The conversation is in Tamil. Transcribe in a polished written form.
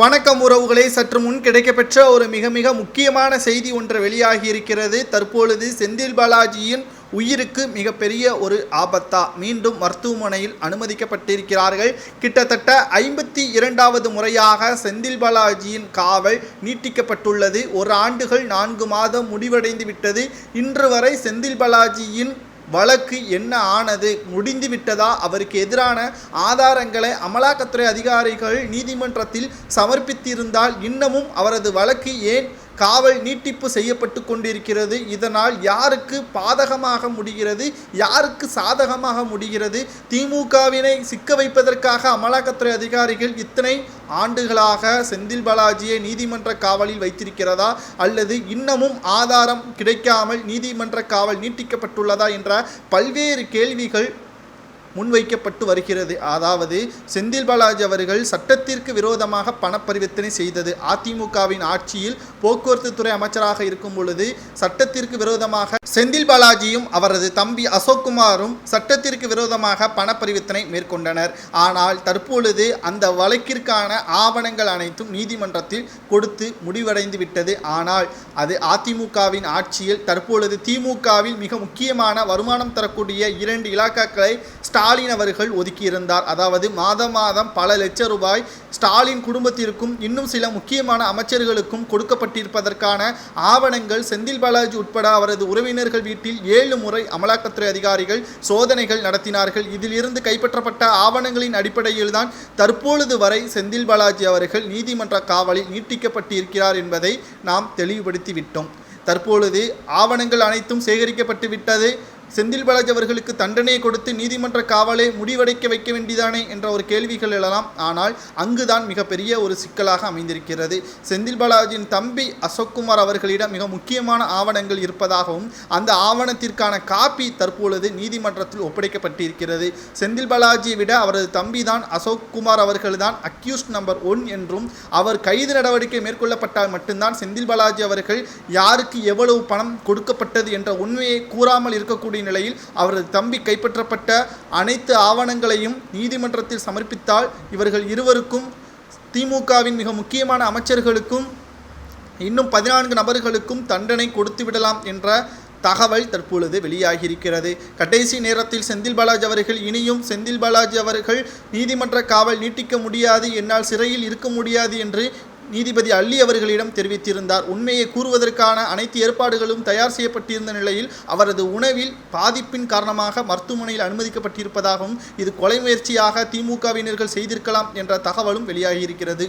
வணக்கம் உறவுகளை, சற்று முன் கிடைக்கப்பெற்ற ஒரு மிக முக்கியமான செய்தி ஒன்று வெளியாகி இருக்கிறது. தற்பொழுது செந்தில் பாலாஜியின் உயிருக்கு மிகப்பெரிய ஒரு ஆபத்தா, மீண்டும் மருத்துவமனையில் அனுமதிக்கப்பட்டிருக்கிறார்கள். கிட்டத்தட்ட 52வது முறையாக செந்தில் பாலாஜியின் காவல் நீட்டிக்கப்பட்டுள்ளது. 1 ஆண்டுகள் 4 மாதம் முடிவடைந்து விட்டது. இன்று வரை செந்தில் பாலாஜியின் வழக்கு என்ன ஆனது, முடிந்து விட்டதா, அவருக்கு எதிரான ஆதாரங்களை அமலாக்கத்துறை அதிகாரிகள் நீதிமன்றத்தில் சமர்ப்பித்திருந்தால் இன்னமும் அவரது வழக்கு ஏன் காவல் நீட்டிப்பு செய்யப்பட்டு கொண்டிருக்கிறது? இதனால் யாருக்கு பாதகமாக முடிகிறது, யாருக்கு சாதகமாக முடிகிறது? திமுகவினை சிக்க வைப்பதற்காக அமலாக்கத்துறை அதிகாரிகள் இத்தனை ஆண்டுகளாக செந்தில் பாலாஜியை நீதிமன்ற காவலில் வைத்திருக்கிறதா, அல்லது இன்னமும் ஆதாரம் கிடைக்காமல் நீதிமன்ற காவல் நீட்டிக்கப்பட்டுள்ளதா என்ற பல்வேறு கேள்விகள் முன்வைக்கப்பட்டு வருகிறது. அதாவது செந்தில் பாலாஜி அவர்கள் சட்டத்திற்கு விரோதமாக பணப்பரிவர்த்தனை செய்தது. அதிமுகவின் ஆட்சியில் போக்குவரத்து துறை அமைச்சராக இருக்கும் பொழுது சட்டத்திற்கு விரோதமாக செந்தில் பாலாஜியும் அவரது தம்பி அசோக்குமாரும் சட்டத்திற்கு விரோதமாக பணப்பரிவர்த்தனை மேற்கொண்டனர். ஆனால் தற்பொழுது அந்த வழக்கிற்கான ஆவணங்கள் அனைத்தும் நீதிமன்றத்தில் கொடுத்து முடிவடைந்து விட்டது. ஆனால் அது அதிமுகவின் ஆட்சியில் தற்பொழுது திமுகவில் மிக முக்கியமான வருமானம் தரக்கூடிய 2 இலாக்காக்களை ஸ்டாலின் அவர்கள் ஒதுக்கியிருந்தார். அதாவது மாதம் பல லட்சம் ரூபாய் ஸ்டாலின் குடும்பத்திற்கும் இன்னும் சில முக்கியமான அமைச்சர்களுக்கும் கொடுக்கப்பட்டிருப்பதற்கான ஆவணங்கள் செந்தில் பாலாஜி உட்பட அவரது உறவினர்கள் வீட்டில் 7 முறை அமலாக்கத்துறை அதிகாரிகள் சோதனைகள் நடத்தினார்கள். இதிலிருந்து கைப்பற்றப்பட்ட ஆவணங்களின் அடிப்படையில் தான் தற்பொழுது வரை செந்தில் பாலாஜி அவர்கள் நீதிமன்ற காவலில் நீட்டிக்கப்பட்டிருக்கிறார் என்பதை நாம் தெளிவுபடுத்திவிட்டோம். தற்பொழுது ஆவணங்கள் அனைத்தும் சேகரிக்கப்பட்டு விட்டது. செந்தில் பாலாஜி அவர்களுக்கு தண்டனை கொடுத்து நீதிமன்ற காவலை முடிவடைக்க வைக்க வேண்டியதானே என்ற ஒரு கேள்விகள் எழலாம். ஆனால் அங்குதான் மிகப்பெரிய ஒரு சிக்கலாக அமைந்திருக்கிறது. செந்தில் பாலாஜியின் தம்பி அசோக்குமார் அவர்களிடம் மிக முக்கியமான ஆவணங்கள் இருப்பதாகவும் அந்த ஆவணத்திற்கான காப்பி தற்பொழுது நீதிமன்றத்தில் ஒப்படைக்கப்பட்டிருக்கிறது. செந்தில் பாலாஜியை விட அவரது தம்பி தான் அசோக்குமார் அவர்கள்தான் அக்யூஸ்ட் நம்பர் 1 என்றும், அவர் கைது நடவடிக்கை மேற்கொள்ளப்பட்டால் மட்டும்தான் செந்தில் பாலாஜி அவர்கள் யாருக்கு எவ்வளவு பணம் கொடுக்கப்பட்டது என்ற உண்மையை கூறாமல் இருக்கக்கூடிய நிலையில் அவரது தம்பி கைப்பற்றப்பட்ட அனைத்து ஆவணங்களையும் நீதிமன்றத்தில் சமர்ப்பித்தால் இவர்கள் இருவருக்கும், திமுகவின் மிக முக்கியமான அமைச்சர்களுக்கும் இன்னும் 14 நபர்களுக்கும் தண்டனை கொடுத்து விடலாம் என்ற தகவல் தற்பொழுது வெளியாகியிருக்கிறது. கடைசி நேரத்தில் செந்தில் பாலாஜி அவர்கள் இனியும் செந்தில் பாலாஜி அவர்கள் நீதிமன்ற காவல் நீட்டிக்க முடியாது, என்னால் சிறையில் இருக்க முடியாது என்று நீதிபதி அள்ளி அவர்களிடம் தெரிவித்திருந்தார். உண்மையை கூறுவதற்கான அனைத்து ஏற்பாடுகளும் தயார் செய்யப்பட்டிருந்த நிலையில் அவரது உணவில் பாதிப்பின் காரணமாக மருத்துவமனையில் அனுமதிக்கப்பட்டிருப்பதாகவும், இது கொலை முயற்சியாக திமுகவினர்கள் செய்திருக்கலாம் என்ற தகவலும் வெளியாகியிருக்கிறது.